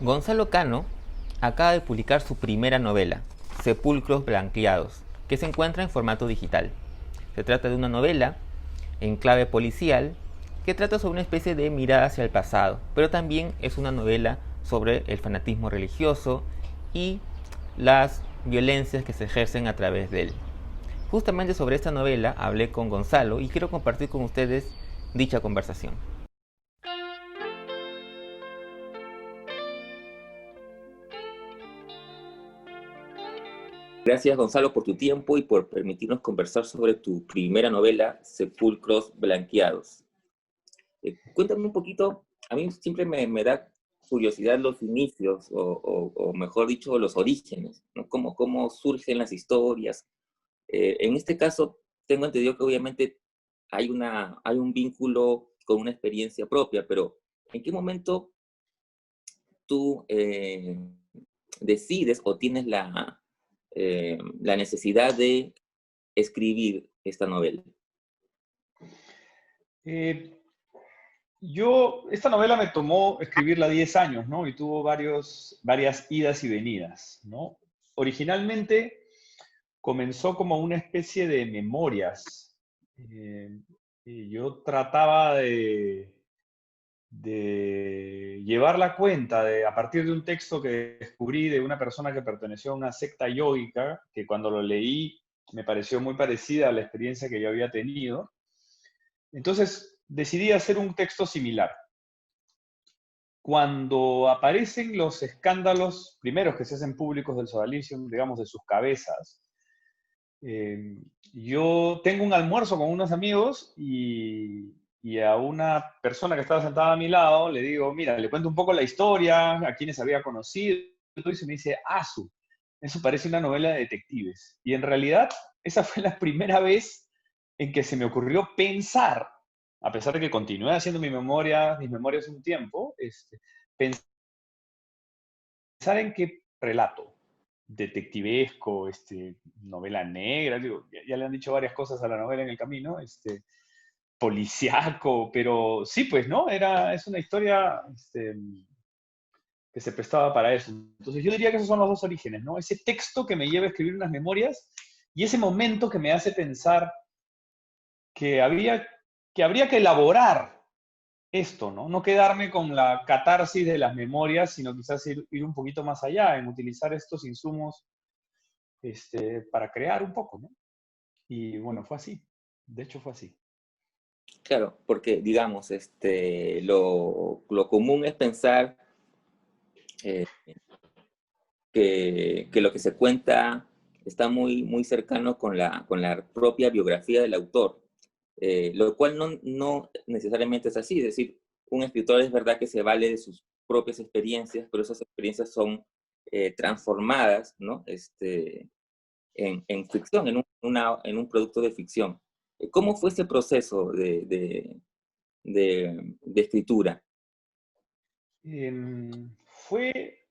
Gonzalo Cano acaba de publicar su primera novela, Sepulcros Blanqueados, que se encuentra en formato digital. Se trata de una novela en clave policial que trata sobre una especie de mirada hacia el pasado, pero también es una novela sobre el fanatismo religioso y las violencias que se ejercen a través de él. Justamente sobre esta novela hablé con Gonzalo y quiero compartir con ustedes dicha conversación. Gracias, Gonzalo, por tu tiempo y por permitirnos conversar sobre tu primera novela, Sepulcros Blanqueados. Cuéntame un poquito, a mí siempre me da curiosidad los inicios, o mejor dicho, los orígenes, ¿no? Cómo surgen las historias. En este caso, tengo entendido que obviamente hay un vínculo con una experiencia propia, pero ¿en qué momento tú decides o tienes la necesidad de escribir esta novela? Eh, esta novela me tomó escribirla 10 años, ¿no? Y tuvo varias idas y venidas, ¿no? Originalmente comenzó como una especie de memorias. Y yo trataba de llevar la cuenta a partir de un texto que descubrí de una persona que perteneció a una secta yógica, que cuando lo leí me pareció muy parecida a la experiencia que yo había tenido. Entonces decidí hacer un texto similar. Cuando aparecen los escándalos primeros que se hacen públicos del sodalicio, digamos, de sus cabezas, eh, yo tengo un almuerzo con unos amigos y a una persona que estaba sentada a mi lado le digo, mira, le cuento un poco la historia, a quienes había conocido, y se me dice, eso parece una novela de detectives. Y en realidad, esa fue la primera vez en que se me ocurrió pensar, a pesar de que continué haciendo mis memorias un tiempo, pensar en qué relato detectivesco, novela negra, digo, ya le han dicho varias cosas a la novela en el camino, policiaco, pero sí, pues, ¿no? Es una historia que se prestaba para eso. Entonces yo diría que esos son los dos orígenes, ¿no? Ese texto que me lleva a escribir unas memorias y ese momento que me hace pensar que, que habría que elaborar esto, ¿no? No quedarme con la catarsis de las memorias, sino quizás ir un poquito más allá, en utilizar estos insumos para crear un poco, ¿no? Y bueno, fue así. De hecho, fue así. Claro, porque digamos, lo común es pensar eh, que lo que se cuenta está muy cercano con con la propia biografía del autor, lo cual no necesariamente es así. Es decir, un escritor es verdad que se vale de sus propias experiencias, pero esas experiencias son transformadas, ¿no? En ficción, en un producto de ficción. ¿Cómo fue ese proceso de escritura?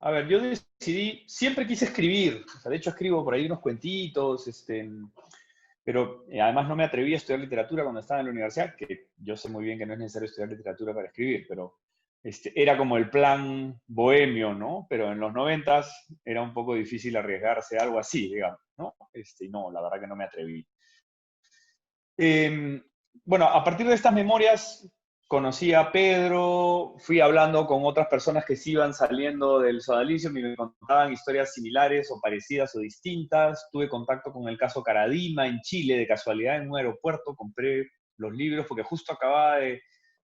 A ver, yo decidí, siempre quise escribir, o sea, de hecho escribo por ahí unos cuentitos, pero además no me atreví a estudiar literatura cuando estaba en la universidad, que yo sé muy bien que no es necesario estudiar literatura para escribir, pero era como el plan bohemio, ¿no? Pero en los 90 era un poco difícil arriesgarse a algo así, digamos, ¿no? Y no, la verdad que no me atreví. Eh, bueno, a partir de estas memorias conocí a Pedro, fui hablando con otras personas que sí iban saliendo del sodalicio y me contaban historias similares o parecidas o distintas. Tuve contacto con el caso Caradima en Chile, de casualidad en un aeropuerto, compré los libros porque justo acababa de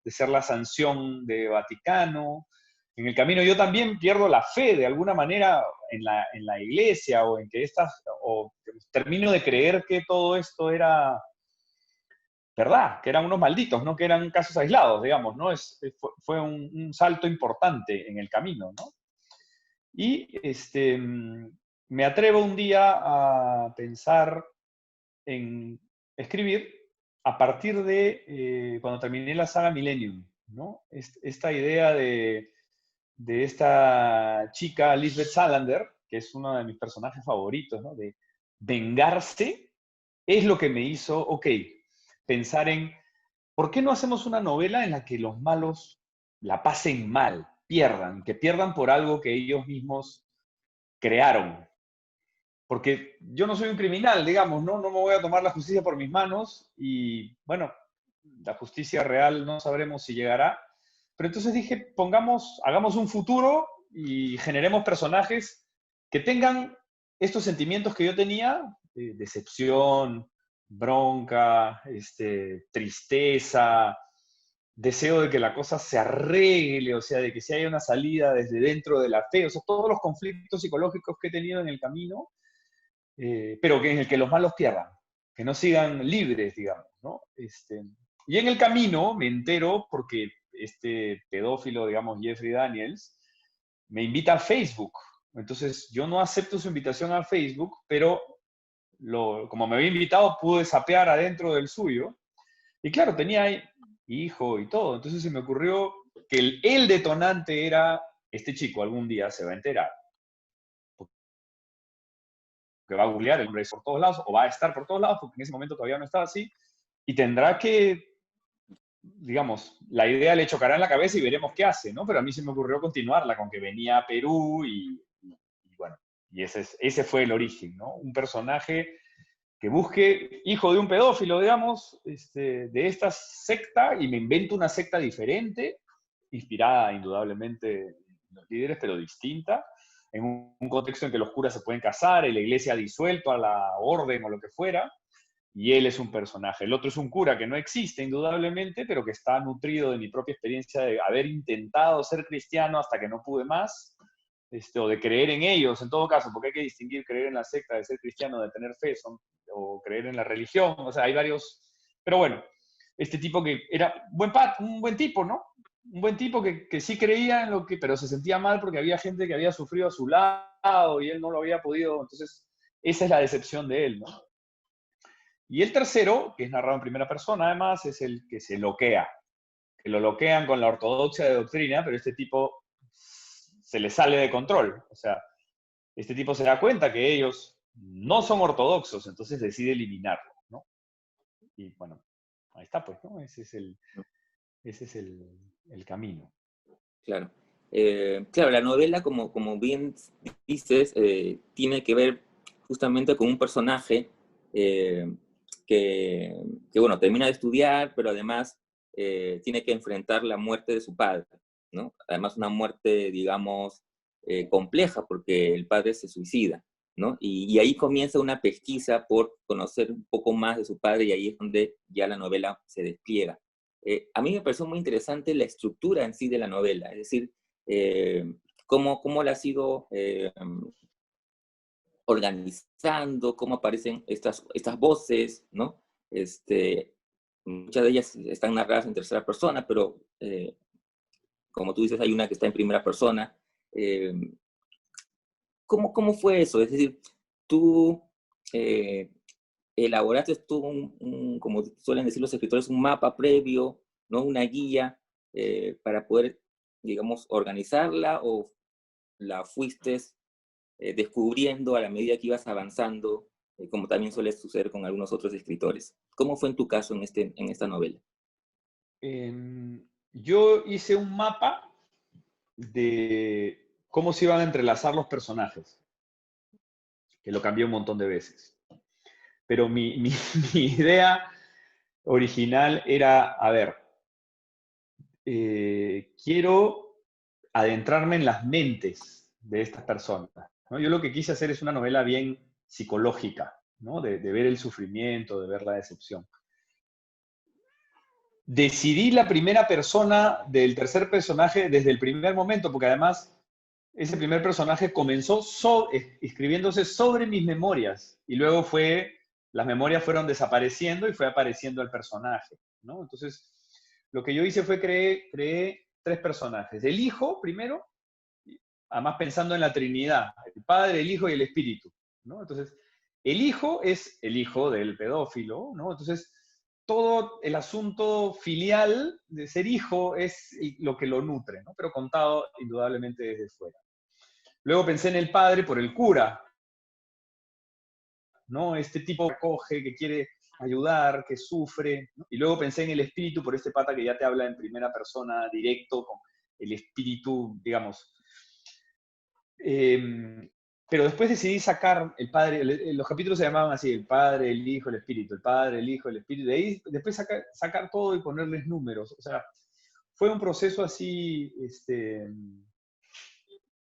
ser la sanción de Vaticano. En el camino yo también pierdo la fe de alguna manera en la iglesia o en que o termino de creer que todo esto era verdad, que eran unos malditos, no que eran casos aislados, digamos, ¿no? Fue un salto importante en el camino, ¿no? Y me atrevo un día a pensar en escribir a partir de cuando terminé la saga Millennium, ¿no? Esta idea de esta chica, Lisbeth Salander, que es uno de mis personajes favoritos, ¿no? De vengarse, es lo que me hizo, ok, pensar en ¿por qué no hacemos una novela en la que los malos la pasen mal? que pierdan por algo que ellos mismos crearon. Porque yo no soy un criminal, digamos, ¿no? No me voy a tomar la justicia por mis manos y, bueno, la justicia real no sabremos si llegará. Pero entonces dije, hagamos un futuro y generemos personajes que tengan estos sentimientos que yo tenía, decepción, bronca, tristeza, deseo de que la cosa se arregle, o sea, de que se haya una salida desde dentro de la fe, o sea, todos los conflictos psicológicos que he tenido en el camino, pero que en el que los malos pierdan, que no sigan libres, digamos, ¿no? Y en el camino me entero porque este pedófilo, digamos, Jeffrey Daniels, me invita a Facebook. Entonces, yo no acepto su invitación a Facebook, pero como me había invitado, pude sapear adentro del suyo. Y claro, tenía hijo y todo. Entonces se me ocurrió que el detonante era este chico, algún día se va a enterar. Que va a googlear el nombre por todos lados, o va a estar por todos lados, porque en ese momento todavía no estaba así, y tendrá que, digamos, la idea le chocará en la cabeza y veremos qué hace, ¿no? Pero a mí se me ocurrió continuarla con que venía a Perú y bueno, y ese fue el origen, ¿no? Un personaje que busque, hijo de un pedófilo, digamos, de esta secta, y me invento una secta diferente, inspirada indudablemente en los líderes, pero distinta, en un contexto en que los curas se pueden casar, y la iglesia ha disuelto a la orden o lo que fuera, y él es un personaje. El otro es un cura que no existe, indudablemente, pero que está nutrido de mi propia experiencia de haber intentado ser cristiano hasta que no pude más, o de creer en ellos, en todo caso, porque hay que distinguir creer en la secta de ser cristiano, de tener fe, o creer en la religión, o sea, hay varios, pero bueno, este tipo que era un buen tipo, ¿no? Un buen tipo que sí creía en lo que, pero se sentía mal porque había gente que había sufrido a su lado y él no lo había podido, entonces esa es la decepción de él, ¿no? Y el tercero, que es narrado en primera persona además, es el que se loquea, que lo loquean con la ortodoxia de doctrina, pero este tipo se le sale de control, o sea, este tipo se da cuenta que ellos no son ortodoxos, entonces decide eliminarlo, ¿no? Y bueno, ahí está, pues, ¿no? Ese es el camino. Claro. Claro, la novela, como bien dices, tiene que ver justamente con un personaje eh, bueno, termina de estudiar, pero además tiene que enfrentar la muerte de su padre, ¿no? Además una muerte, digamos, compleja, porque el padre se suicida, ¿no? Y ahí comienza una pesquisa por conocer un poco más de su padre, y ahí es donde ya la novela se despliega. A mí me pareció muy interesante la estructura en sí de la novela, es decir, cómo la has ido organizando, cómo aparecen estas voces, ¿no? Muchas de ellas están narradas en tercera persona, pero como tú dices, hay una que está en primera persona. Eh, ¿Cómo fue eso? Es decir, tú eh, elaboraste tú, como suelen decir los escritores, un mapa previo, ¿no? Una guía para poder, digamos, organizarla, o la fuiste descubriendo a la medida que ibas avanzando, como también suele suceder con algunos otros escritores. ¿Cómo fue en tu caso en esta novela? Yo hice un mapa de cómo se iban a entrelazar los personajes, que lo cambié un montón de veces. Pero mi idea original era, a ver, quiero adentrarme en las mentes de estas personas, ¿no? Yo lo que quise hacer es una novela bien psicológica, ¿no? De ver el sufrimiento, de ver la decepción. Decidí la primera persona del tercer personaje desde el primer momento, porque además ese primer personaje comenzó escribiéndose sobre mis memorias, y luego las memorias fueron desapareciendo y fue apareciendo el personaje, ¿no? Entonces, lo que yo hice fue creé tres personajes. El hijo, primero, además pensando en la Trinidad, el Padre, el Hijo y el Espíritu, ¿no? Entonces, el hijo es el hijo del pedófilo, ¿no? Entonces, todo el asunto filial de ser hijo es lo que lo nutre, ¿no? Pero contado indudablemente desde fuera. Luego pensé en el padre por el cura, ¿no? Este tipo que acoge, que quiere ayudar, que sufre, ¿no? Y luego pensé en el espíritu por este pata que ya te habla en primera persona, directo, el espíritu, digamos. Pero después decidí sacar el Padre, los capítulos se llamaban así, el Padre, el Hijo, el Espíritu, el Padre, el Hijo, el Espíritu, de ahí después sacar todo y ponerles números. O sea, fue un proceso así,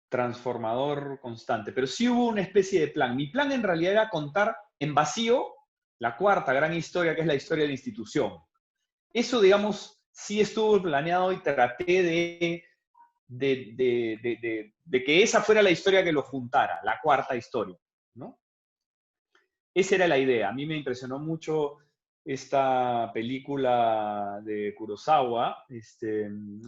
transformador constante, pero sí hubo una especie de plan. Mi plan en realidad era contar en vacío la cuarta gran historia, que es la historia de la institución. Eso, digamos, sí estuvo planeado y traté de que esa fuera la historia que lo juntara, la cuarta historia, ¿no? Esa era la idea. A mí me impresionó mucho esta película de Kurosawa,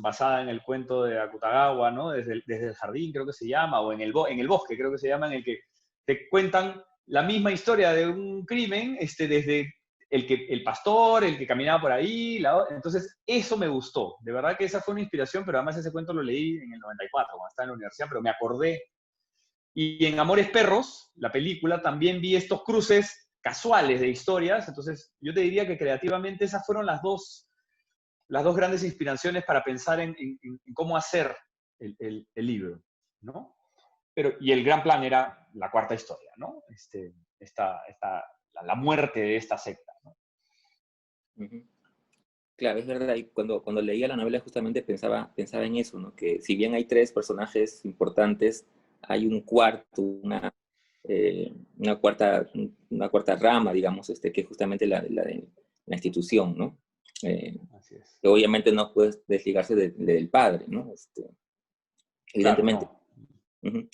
basada en el cuento de Akutagawa, ¿no? Desde el jardín, creo que se llama, o en el bosque, creo que se llama, en el que te cuentan la misma historia de un crimen, desde el pastor, el que caminaba por ahí, entonces eso me gustó. De verdad que esa fue una inspiración, pero además ese cuento lo leí en el 94, cuando estaba en la universidad, pero me acordé. Y en Amores Perros, la película, también vi estos cruces casuales de historias, entonces yo te diría que creativamente esas fueron las dos grandes inspiraciones para pensar en cómo hacer el libro, ¿no? Y el gran plan era la cuarta historia, ¿no? La muerte de esta secta, ¿no? Claro, es verdad. Y cuando leía la novela justamente pensaba en eso, ¿no? Que si bien hay tres personajes importantes, hay un cuarto, una cuarta rama, digamos, que es justamente la de la institución, ¿no? Así es. Que obviamente no puede desligarse del padre, ¿no? Claro, Evidentemente. no. Uh-huh.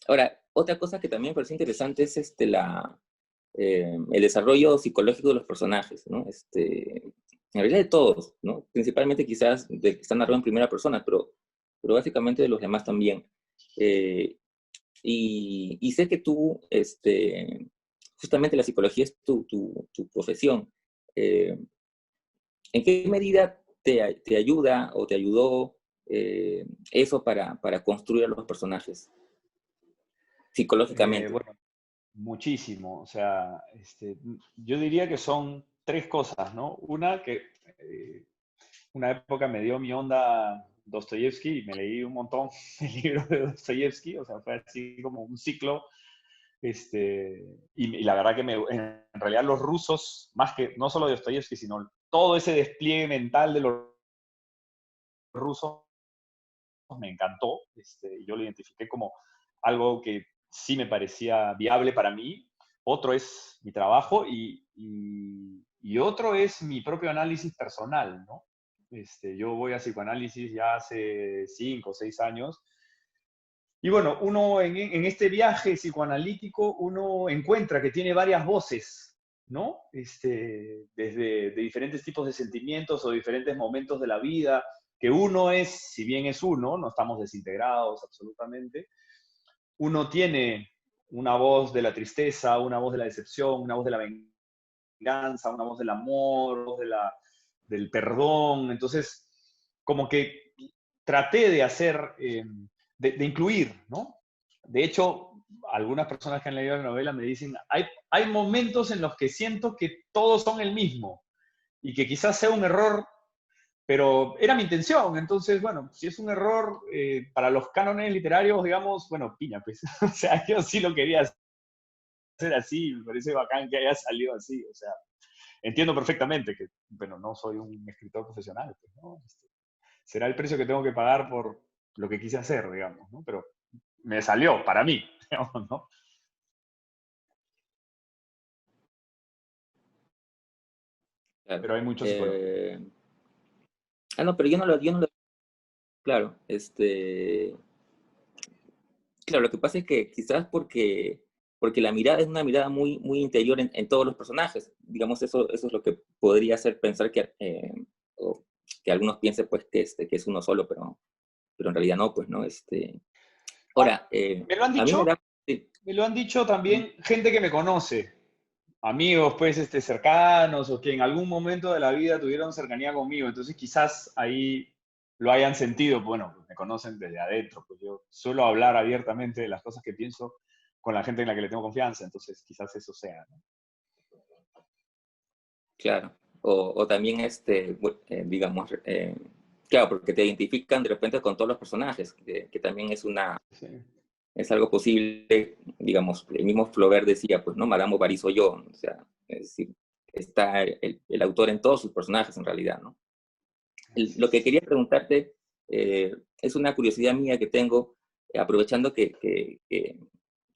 Ahora, otra cosa que también me parece interesante es el desarrollo psicológico de los personajes, ¿no? En realidad de todos, ¿no? Principalmente quizás del que está narrado en primera persona, pero básicamente de los demás también. Eh, y sé que tú, justamente la psicología es tu profesión. Eh, ¿En qué medida te ayuda o te ayudó eso para construir a los personajes psicológicamente? Bueno, muchísimo. O sea, yo diría que son tres cosas, ¿no? Una, que una época me dio mi onda Dostoyevsky y me leí un montón de libros de Dostoyevsky, o sea, fue así como un ciclo. Y la verdad que en realidad los rusos, más que no solo de Dostoyevsky, sino todo ese despliegue mental de los rusos me encantó. Yo lo identifiqué como algo que sí me parecía viable para mí. Otro es mi trabajo y otro es mi propio análisis personal, ¿no? Yo voy a psicoanálisis ya hace 5 o 6 años. Y bueno, uno en este viaje psicoanalítico, uno encuentra que tiene varias voces, ¿no? Desde de diferentes tipos de sentimientos o diferentes momentos de la vida, que uno es, si bien es uno, no estamos desintegrados absolutamente, uno tiene una voz de la tristeza, una voz de la decepción, una voz de la venganza, una voz del amor, una voz del perdón. Entonces, como que traté de hacer, de incluir, ¿no? De hecho, algunas personas que han leído la novela me dicen, hay momentos en los que siento que todos son el mismo y que quizás sea un error, pero era mi intención. Entonces, bueno, si es un error para los cánones literarios, digamos, bueno, piña, pues. O sea, yo sí lo quería hacer así, me parece bacán que haya salido así. O sea, entiendo perfectamente que, bueno, no soy un escritor profesional, pues, ¿no? Será el precio que tengo que pagar por lo que quise hacer, digamos, ¿no? Pero me salió para mí, digamos, ¿no? Claro. Pero hay mucho psicología. No, pero yo no lo, claro, claro, lo que pasa es que quizás porque la mirada es una mirada muy, muy interior en todos los personajes. Digamos, eso es lo que podría hacer pensar o que algunos piensen pues que es uno solo, pero en realidad no, pues, ¿no? Ah, Ahora, me lo han a mí me dicho, da... Sí, me lo han dicho ujú, también gente que me conoce, amigos, pues, cercanos, o que en algún momento de la vida tuvieron cercanía conmigo. Entonces, quizás ahí lo hayan sentido. Bueno, pues, me conocen desde adentro, pues yo suelo hablar abiertamente de las cosas que pienso con la gente en la que le tengo confianza. Entonces, quizás eso sea, ¿no? claro. O también, digamos, Claro, porque te identifican de repente con todos los personajes, que también es Sí. es algo posible, digamos, el mismo Flaubert decía, pues, ¿no? Madame Bovary soy yo, o sea, es decir, está el autor en todos sus personajes en realidad, ¿no? Así Lo que es. quería preguntarte es una curiosidad mía que tengo, aprovechando que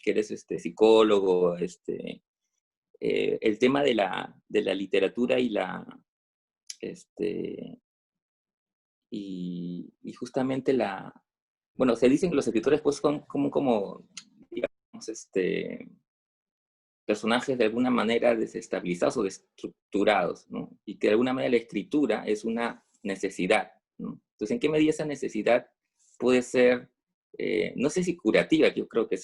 eres psicólogo, el tema de la literatura este, y justamente bueno, se dicen que los escritores pues son como digamos, personajes de alguna manera desestabilizados o desestructurados, ¿no? Y que de alguna manera la escritura es una necesidad, ¿no? Entonces, ¿en qué medida esa necesidad puede ser, no sé si curativa, que yo creo que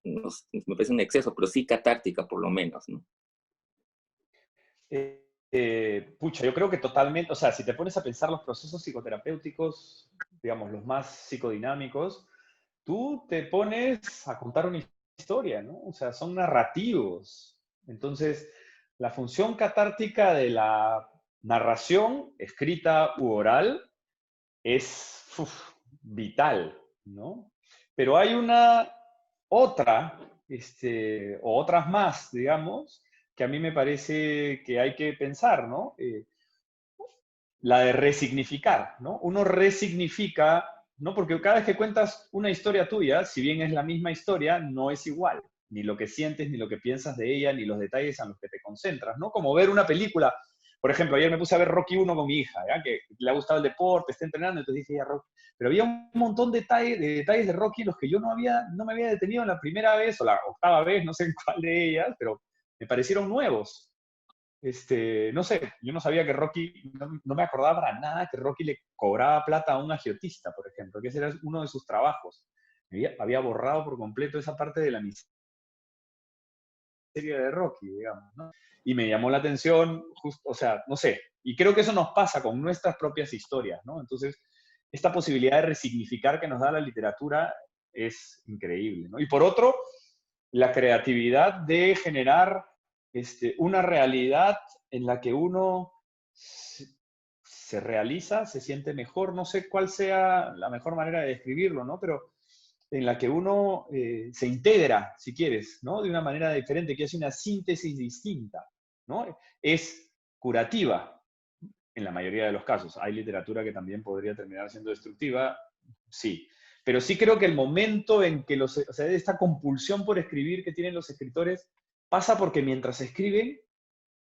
no, me parece un exceso, pero sí catártica por lo menos, ¿no? Pucha, yo creo que totalmente, o sea, si te pones a pensar los procesos psicoterapéuticos, digamos, los más psicodinámicos, tú te pones a contar una historia, ¿no? O sea, son narrativos. Entonces, la función catártica de la narración, escrita u oral, es vital, ¿no? Pero hay una otra, o otras más, digamos, que a mí me parece que hay que pensar, ¿no? La de resignificar, ¿no? Uno resignifica, ¿no? Porque cada vez que cuentas una historia tuya, si bien es la misma historia, no es igual. Ni lo que sientes, ni lo que piensas de ella, ni los detalles en los que te concentras, ¿no? Como ver una película. Por ejemplo, ayer me puse a ver Rocky 1 con mi hija, ¿ya? Que le ha gustado el deporte, está entrenando, entonces dije, ya, Rocky. Pero había un montón de detalles de Rocky los que yo no me había detenido en la primera vez o la octava vez, no sé en cuál de ellas, pero me parecieron nuevos. No sé, yo no sabía que Rocky, no me acordaba para nada que Rocky le cobraba plata a un agiotista, por ejemplo, que ese era uno de sus trabajos. Había borrado por completo esa parte de la miseria de Rocky, digamos, ¿no? Y me llamó la atención, justo, o sea, no sé, y creo que eso nos pasa con nuestras propias historias, ¿no? Entonces, esta posibilidad de resignificar que nos da la literatura es increíble, ¿no? Y por otro, la creatividad de generar una realidad en la que uno se realiza, se siente mejor, no sé cuál sea la mejor manera de describirlo, ¿no? Pero en la que uno se integra, si quieres, ¿no? De una manera diferente, que hace una síntesis distinta, ¿no? Es curativa en la mayoría de los casos. Hay literatura que también podría terminar siendo destructiva, sí. Pero sí creo que el momento en que o sea, esta compulsión por escribir que tienen los escritores pasa porque mientras escriben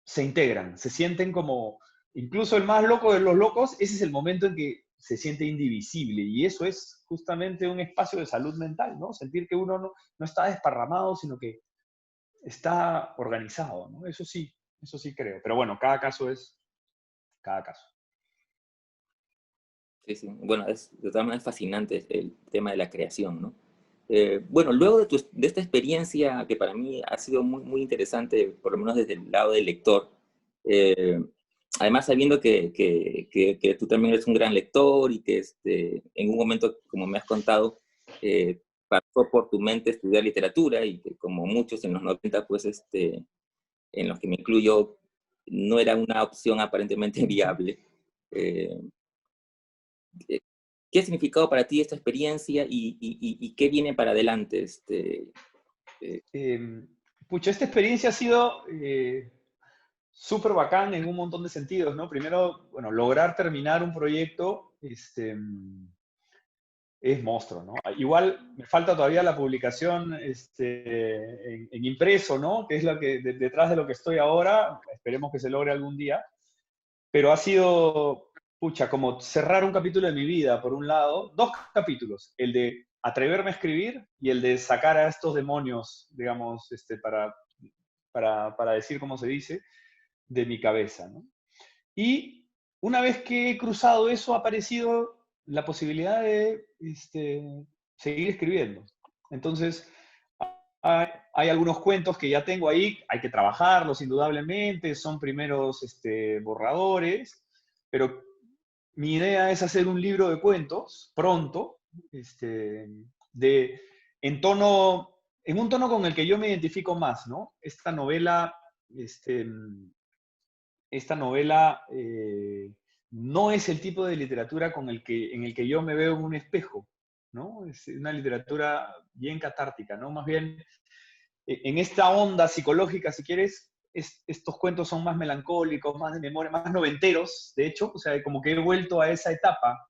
se integran, se sienten como, incluso el más loco de los locos, ese es el momento en que se siente indivisible y eso es justamente un espacio de salud mental, ¿no? Sentir que uno no está desparramado, sino que está organizado, ¿no? Eso sí creo. Pero bueno, cada caso es cada caso. Sí, sí. Bueno, es de todas maneras fascinante el tema de la creación, ¿no? Bueno, luego de esta experiencia que para mí ha sido muy, muy interesante, por lo menos desde el lado del lector, eh, además sabiendo que tú también eres un gran lector y que en un momento, como me has contado, pasó por tu mente estudiar literatura y que como muchos en los 90, pues en los que me incluyo, no era una opción aparentemente viable. Eh, eh, ¿Qué ha significado para ti esta experiencia y qué viene para adelante? Eh, Eh, Pucha, esta experiencia ha sido súper bacán en un montón de sentidos, ¿no? Primero, bueno, lograr terminar un proyecto es monstruo, ¿no? Igual me falta todavía la publicación en impreso, ¿no? Que es lo que detrás de lo que estoy ahora, esperemos que se logre algún día, pero ha sido, pucha, como cerrar un capítulo de mi vida, por un lado, dos capítulos, el de atreverme a escribir y el de sacar a estos demonios, digamos, para decir cómo se dice, de mi cabeza, ¿no? Y una vez que he cruzado eso, ha aparecido la posibilidad de seguir escribiendo. Entonces, hay algunos cuentos que ya tengo ahí, hay que trabajarlos indudablemente, son primeros borradores, pero mi idea es hacer un libro de cuentos pronto, de, en tono, en un tono con el que yo me identifico más, ¿no? Esta novela no es el tipo de literatura en el que yo me veo en un espejo, ¿no? Es una literatura bien catártica, ¿no? Más bien, en esta onda psicológica, si quieres, estos cuentos son más melancólicos, más de memoria, más noventeros, de hecho, o sea, como que he vuelto a esa etapa,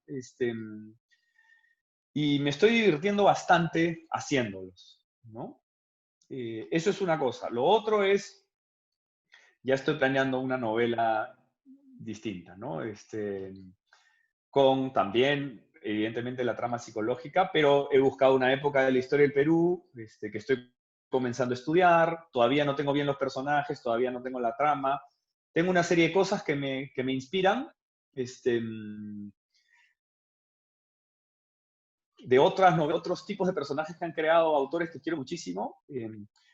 y me estoy divirtiendo bastante haciéndolos, ¿no? Eso es una cosa. Lo otro es, ya estoy planeando una novela distinta, ¿no? Con también, evidentemente, la trama psicológica, pero he buscado una época de la historia del Perú, que estoy comenzando a estudiar, todavía no tengo bien los personajes, todavía no tengo la trama, tengo una serie de cosas que me inspiran, de otros tipos de personajes que han creado autores que quiero muchísimo,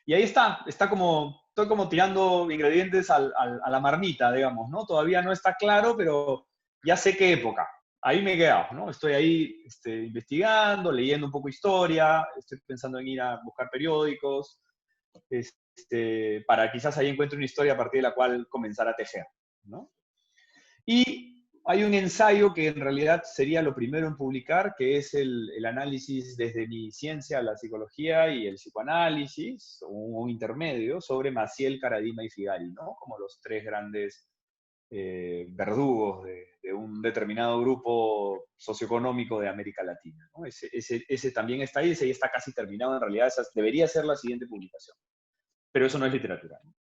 y ahí está como, estoy como tirando ingredientes a la marmita, digamos, ¿no? Todavía no está claro, pero ya sé qué época. Ahí me he quedado, ¿no? Estoy ahí investigando, leyendo un poco historia, estoy pensando en ir a buscar periódicos, para quizás ahí encuentre una historia a partir de la cual comenzar a tejer, ¿no? Y hay un ensayo que en realidad sería lo primero en publicar, que es el análisis desde mi ciencia, la psicología y el psicoanálisis, un intermedio sobre Maciel, Caradima y Figari, ¿no? Como los tres grandes verdugos de un determinado grupo socioeconómico de América Latina, ¿no? Ese también está ahí, ese ya está casi terminado, en realidad esa debería ser la siguiente publicación. Pero eso no es literatura, ¿no?